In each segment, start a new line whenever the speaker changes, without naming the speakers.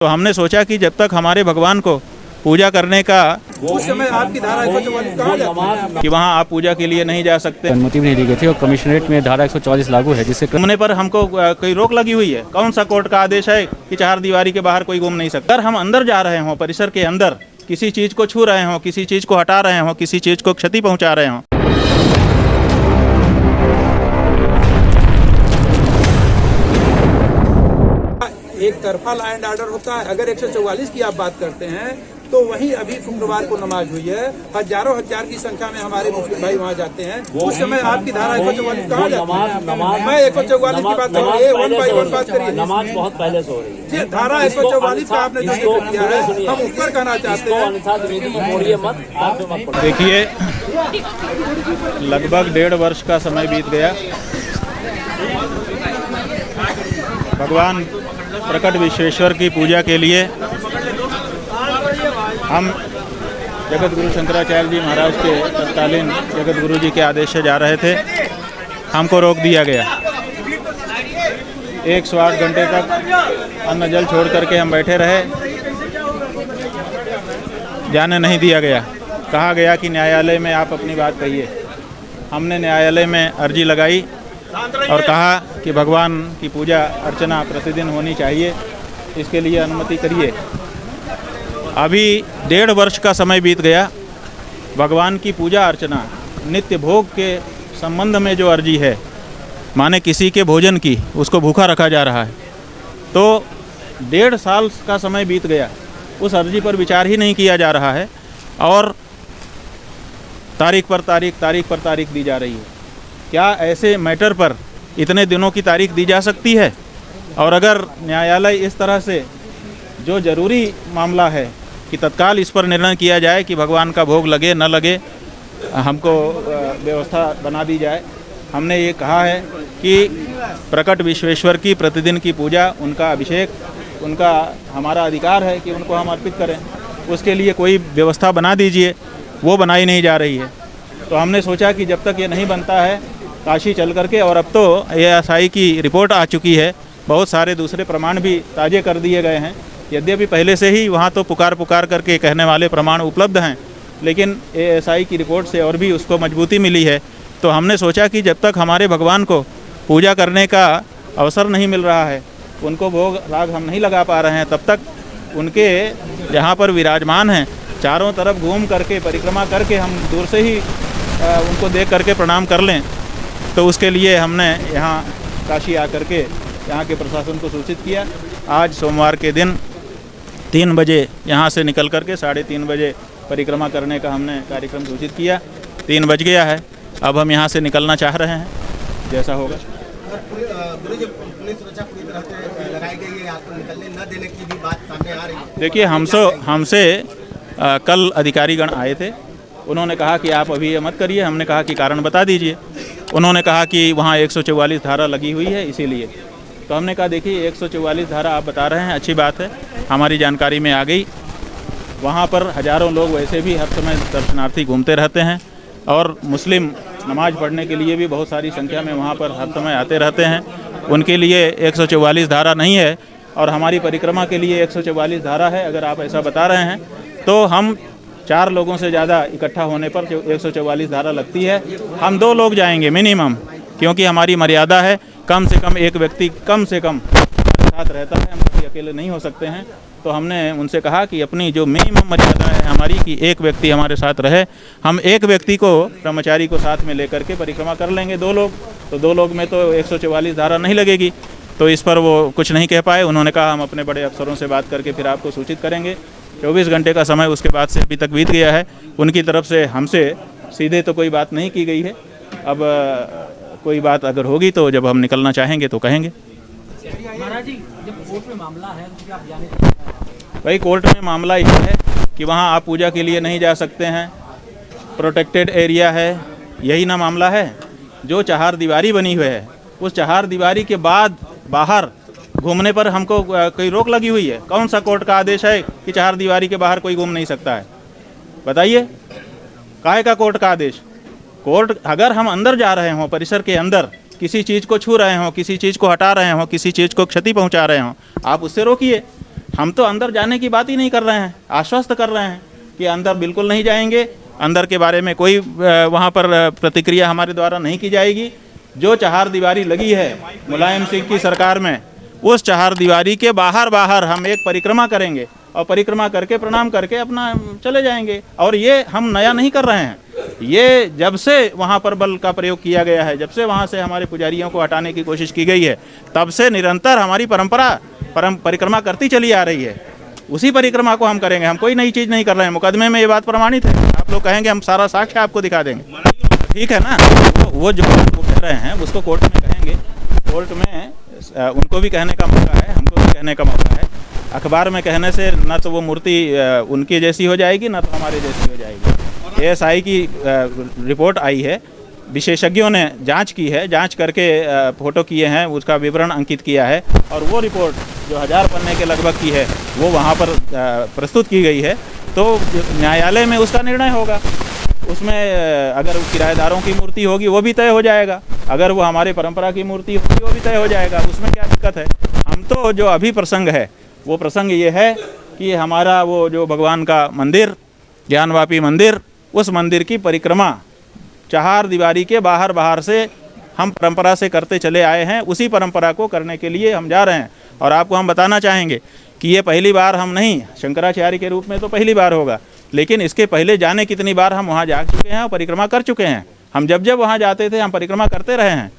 तो हमने सोचा कि जब तक हमारे भगवान को पूजा करने का
उस समय आपकी धारा 144 कहाँ जाती है?
कि वहाँ आप पूजा के लिए नहीं जा सकते।
अनुमति भी नहीं दी गई थी और कमिश्नरेट में धारा 144 लागू है, जिससे
घूमने पर हमको कोई रोक लगी हुई है। कौन सा कोर्ट का आदेश है कि चार दीवारी के बाहर कोई घूम नहीं सकता? अगर हम अंदर जा रहे हों, परिसर के अंदर किसी चीज़ को छू रहे हों, किसी चीज़ को हटा रहे हों, किसी चीज़ को क्षति पहुँचा रहे हों,
एक तरफा लॉ एंड ऑर्डर होता है। अगर 144 की आप बात करते हैं तो वहीं अभी शुक्रवार को नमाज हुई है, हजारों हजार की संख्या में हमारे मुस्लिम भाई वहाँ जाते हैं। उस समय आपकी धारा 144 कहाँ जाती है? मैं 144 की बात कर रहा हूँ, 1 बाई 1 बात करिए।
नमाज बहुत पहले से हो रही है।
ये धारा 144 का आपने जो जिक्र किया है, हम उस पर कहना चाहते हैं।
देखिए लगभग 1.5 वर्ष का समय बीत गया। भगवान प्रकट विश्वेश्वर की पूजा के लिए हम जगत गुरु शंकराचार्य जी महाराज के तत्कालीन जगत गुरु जी के आदेश से जा रहे थे। हमको रोक दिया गया। 108 घंटे तक अन्न जल छोड़ करके हम बैठे रहे, जाने नहीं दिया गया। कहा गया कि न्यायालय में आप अपनी बात कहिए। हमने न्यायालय में अर्जी लगाई और कहा कि भगवान की पूजा अर्चना प्रतिदिन होनी चाहिए, इसके लिए अनुमति करिए। अभी 1.5 वर्ष का समय बीत गया। भगवान की पूजा अर्चना नित्य भोग के संबंध में जो अर्जी है, माने किसी के भोजन की, उसको भूखा रखा जा रहा है, तो 1.5 साल का समय बीत गया। उस अर्जी पर विचार ही नहीं किया जा रहा है और तारीख पर तारीख दी जा रही है। क्या ऐसे मैटर पर इतने दिनों की तारीख दी जा सकती है? और अगर न्यायालय इस तरह से जो ज़रूरी मामला है कि तत्काल इस पर निर्णय किया जाए कि भगवान का भोग लगे न लगे, हमको व्यवस्था बना दी जाए। हमने ये कहा है कि प्रकट विश्वेश्वर की प्रतिदिन की पूजा, उनका अभिषेक, उनका हमारा अधिकार है कि उनको हम अर्पित करें। उसके लिए कोई व्यवस्था बना दीजिए। वो बनाई नहीं जा रही है। तो हमने सोचा कि जब तक ये नहीं बनता है, काशी चल करके, और अब तो ASI की रिपोर्ट आ चुकी है, बहुत सारे दूसरे प्रमाण भी ताज़े कर दिए गए हैं। यद्यपि पहले से ही वहाँ तो पुकार करके कहने वाले प्रमाण उपलब्ध हैं, लेकिन ASI की रिपोर्ट से और भी उसको मजबूती मिली है। तो हमने सोचा कि जब तक हमारे भगवान को पूजा करने का अवसर नहीं मिल रहा है, उनको भोग राग हम नहीं लगा पा रहे हैं, तब तक उनके जहाँ पर विराजमान हैं चारों तरफ घूम करके, परिक्रमा करके हम दूर से ही उनको देख करके प्रणाम कर लें। तो उसके लिए हमने यहाँ काशी आकर के यहाँ के प्रशासन को सूचित किया। आज सोमवार के दिन 3 बजे यहाँ से निकल करके 3:30 बजे परिक्रमा करने का हमने कार्यक्रम सूचित किया। 3 बज गया है, अब हम यहाँ से निकलना चाह रहे हैं, जैसा होगा। देखिए हमसे कल अधिकारीगण आए थे। उन्होंने कहा कि आप अभी ये मत करिए। हमने कहा कि कारण बता दीजिए। उन्होंने कहा कि वहाँ 144 धारा लगी हुई है, इसीलिए। तो हमने कहा देखिए 144 धारा आप बता रहे हैं, अच्छी बात है, हमारी जानकारी में आ गई। वहाँ पर हज़ारों लोग वैसे भी हर समय दर्शनार्थी घूमते रहते हैं और मुस्लिम नमाज पढ़ने के लिए भी बहुत सारी संख्या में वहाँ पर हर समय आते रहते हैं। उनके लिए 144 धारा नहीं है और हमारी परिक्रमा के लिए 144 धारा है। अगर आप ऐसा बता रहे हैं तो हम 4 लोगों से ज़्यादा इकट्ठा होने पर 144 धारा लगती है। हम 2 लोग जाएंगे मिनिमम, क्योंकि हमारी मर्यादा है कम से कम एक व्यक्ति कम से कम हमारे साथ रहता है। हम कभी अकेले नहीं हो सकते हैं। तो हमने उनसे कहा कि अपनी जो मिनिमम मर्यादा है हमारी कि एक व्यक्ति हमारे साथ रहे, हम एक व्यक्ति को, कर्मचारी को साथ में लेकर के परिक्रमा कर लेंगे। 2 लोग, तो 2 लोग में तो 144 धारा नहीं लगेगी। तो इस पर वो कुछ नहीं कह पाए। उन्होंने कहा हम अपने बड़े अफसरों से बात करके फिर आपको सूचित करेंगे। 24 घंटे का समय उसके बाद से अभी तक बीत गया है। उनकी तरफ से हमसे सीधे तो कोई बात नहीं की गई है। अब कोई बात अगर होगी तो जब हम निकलना चाहेंगे तो कहेंगे।
महाराज जी, जब कोर्ट में मामला है तो क्या आप जाने?
भाई कोर्ट में मामला ये है कि वहाँ आप पूजा के लिए नहीं जा सकते हैं, प्रोटेक्टेड एरिया है, यही ना मामला है। जो चार दीवारी बनी हुई है, उस चार दीवारी के बाद बाहर घूमने पर हमको कोई रोक लगी हुई है। कौन सा कोर्ट का आदेश है कि चार दीवारी के बाहर कोई घूम नहीं सकता है? बताइए, काहे का कोर्ट का आदेश? कोर्ट, अगर हम अंदर जा रहे हों, परिसर के अंदर किसी चीज़ को छू रहे हों, किसी चीज़ को हटा रहे हों, किसी चीज़ को क्षति पहुंचा रहे हों, आप उससे रोकिए। हम तो अंदर जाने की बात ही नहीं कर रहे हैं, आश्वस्त कर रहे हैं कि अंदर बिल्कुल नहीं जाएंगे, अंदर के बारे में कोई वहाँ पर प्रतिक्रिया हमारे द्वारा नहीं की जाएगी। जो चहार दीवारी लगी है मुलायम सिंह की सरकार में, उस चहार दीवारी के बाहर बाहर हम एक परिक्रमा करेंगे और परिक्रमा करके प्रणाम करके अपना चले जाएंगे। और ये हम नया नहीं कर रहे हैं, ये जब से वहाँ पर बल का प्रयोग किया गया है, जब से वहाँ से हमारे पुजारियों को हटाने की कोशिश की गई है, तब से निरंतर हमारी परिक्रमा करती चली आ रही है। उसी परिक्रमा को हम करेंगे, हम कोई नई चीज़ नहीं कर रहे हैं। मुकदमे में ये बात प्रमाणित है। आप लोग कहेंगे हम सारा साक्ष्य आपको दिखा देंगे, ठीक है ना। वो जो वो कह रहे हैं उसको कोर्ट में कहेंगे, कोर्ट में उनको भी कहने का मौका है, हमको भी कहने का मौका है। अखबार में कहने से ना तो वो मूर्ति उनकी जैसी हो जाएगी, ना तो हमारे जैसी हो जाएगी। एएसआई की रिपोर्ट आई है, विशेषज्ञों ने जांच की है, जांच करके फोटो किए हैं, उसका विवरण अंकित किया है और वो रिपोर्ट जो 1000 पन्ने के लगभग की है वो वहाँ पर प्रस्तुत की गई है। तो न्यायालय में उसका निर्णय होगा। उसमें अगर किराएदारों की मूर्ति होगी वो भी तय हो जाएगा, अगर वो हमारे परंपरा की मूर्ति होगी वो भी तय हो जाएगा। उसमें क्या दिक्कत है। हम तो जो अभी प्रसंग है वो प्रसंग ये है कि हमारा वो जो भगवान का मंदिर, ज्ञानवापी मंदिर, उस मंदिर की परिक्रमा चहार दीवारी के बाहर बाहर से हम परंपरा से करते चले आए हैं, उसी परंपरा को करने के लिए हम जा रहे हैं। और आपको हम बताना चाहेंगे कि ये पहली बार हम नहीं, शंकराचार्य के रूप में तो पहली बार होगा, लेकिन इसके पहले जाने कितनी बार हम वहाँ जा चुके हैं और परिक्रमा कर चुके हैं। हम जब जब वहाँ जाते थे हम परिक्रमा करते रहे हैं,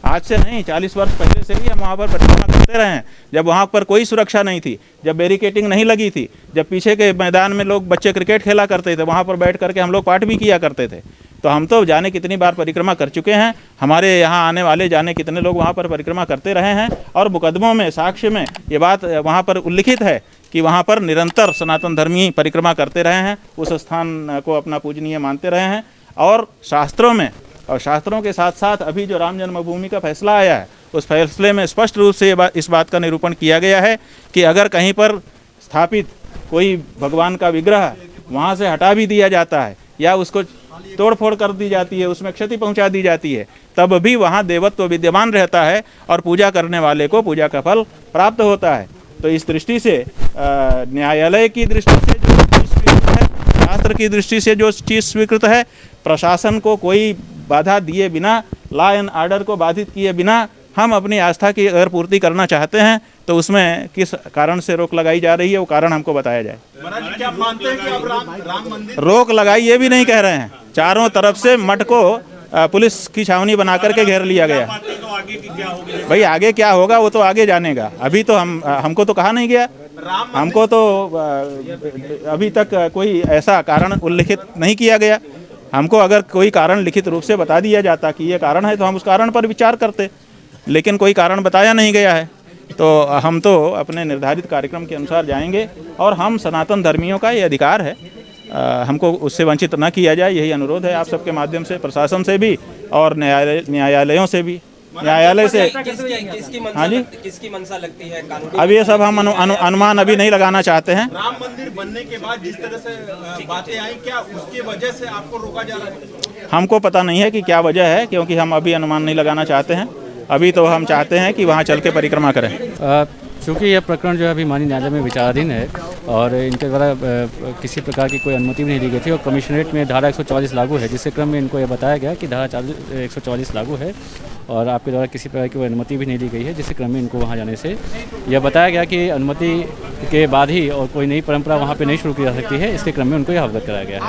आज से नहीं 40 वर्ष पहले से भी हम वहाँ पर परिक्रमा करते रहे हैं। जब वहाँ पर कोई सुरक्षा नहीं थी, जब बैरिकेटिंग नहीं लगी थी, जब पीछे के मैदान में लोग बच्चे क्रिकेट खेला करते थे, वहाँ पर बैठ करके हम लोग पाठ भी किया करते थे। तो हम तो जाने कितनी बार परिक्रमा कर चुके हैं, हमारे यहाँ आने वाले जाने कितने लोग वहाँ पर परिक्रमा करते रहे हैं। और मुकदमों में, साक्ष्य में ये बात वहाँ पर उल्लिखित है कि वहाँ पर निरंतर सनातन धर्मी परिक्रमा करते रहे हैं, उस स्थान को अपना पूजनीय मानते रहे हैं। और शास्त्रों में, और शास्त्रों के साथ साथ अभी जो राम जन्मभूमि का फैसला आया है, उस फैसले में स्पष्ट रूप से इस बात का निरूपण किया गया है कि अगर कहीं पर स्थापित कोई भगवान का विग्रह वहाँ से हटा भी दिया जाता है या उसको तोड़फोड़ कर दी जाती है, उसमें क्षति पहुंचा दी जाती है, तब भी वहाँ देवत्व विद्यमान रहता है और पूजा करने वाले को पूजा का फल प्राप्त होता है। तो इस दृष्टि से न्यायालय की दृष्टि से जो चीज़ स्वीकृत है, शास्त्र की दृष्टि से जो चीज़ स्वीकृत है, प्रशासन को कोई बाधा दिए बिना, लॉ एंड ऑर्डर को बाधित किए बिना हम अपनी आस्था की अगर पूर्ति करना चाहते हैं तो उसमें किस कारण से रोक लगाई जा रही है वो कारण हमको बताया जाए।
क्या मानते हैं कि अब राम मंदिर
रोक लगाई ये भी नहीं कह रहे हैं, चारों तरफ से मठ को पुलिस की छावनी बना करके घेर लिया गया।
तो आगे की क्या होगी?
भाई आगे क्या होगा वो तो आगे जानेगा, अभी तो हमको तो कहा नहीं गया, हमको तो अभी तक कोई ऐसा कारण उल्लिखित नहीं किया गया। हमको अगर कोई कारण लिखित रूप से बता दिया जाता कि ये कारण है तो हम उस कारण पर विचार करते, लेकिन कोई कारण बताया नहीं गया है। तो हम तो अपने निर्धारित कार्यक्रम के अनुसार जाएंगे और हम सनातन धर्मियों का ये अधिकार है, हमको उससे वंचित न किया जाए, यही अनुरोध है आप सबके माध्यम से, प्रशासन से भी और न्यायालयों से भी। न्यायालय से हाँ जी,
किसकी मंशा लगती है कानूनी?
अब ये सब हम अनुमान अभी नहीं लगाना चाहते हैं।
राम मंदिर बनने के बाद जिस तरह से बातें आई, क्या उसकी वजह से आपको रोका जा रहा है?
हमको पता नहीं है कि क्या वजह है, क्योंकि हम अभी अनुमान नहीं लगाना चाहते हैं। अभी तो हम चाहते हैं कि वहाँ चल के परिक्रमा करें।
चूँकि यह प्रकरण जो है अभी माननीय न्यायालय में विचाराधीन है और इनके द्वारा किसी प्रकार की कोई अनुमति भी नहीं दी गई थी और कमिश्नरेट में धारा 144 लागू है, जिसके क्रम में इनको यह बताया गया कि धारा 144 लागू है और आपके द्वारा किसी प्रकार की कोई अनुमति भी नहीं दी गई है, जिसके क्रम में इनको वहाँ जाने से यह बताया गया कि अनुमति के बाद ही और कोई नई परंपरा वहाँ पर नहीं शुरू की जा सकती है। इसके क्रम में उनको यह अवगत कराया गया है।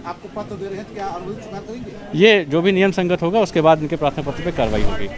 आपको पत्र दे रहे हैं, क्या अनुमति स्वीकार करेंगे?
ये जो भी नियम संगत होगा उसके बाद इनके प्रार्थना पत्र पर कार्रवाई होगी।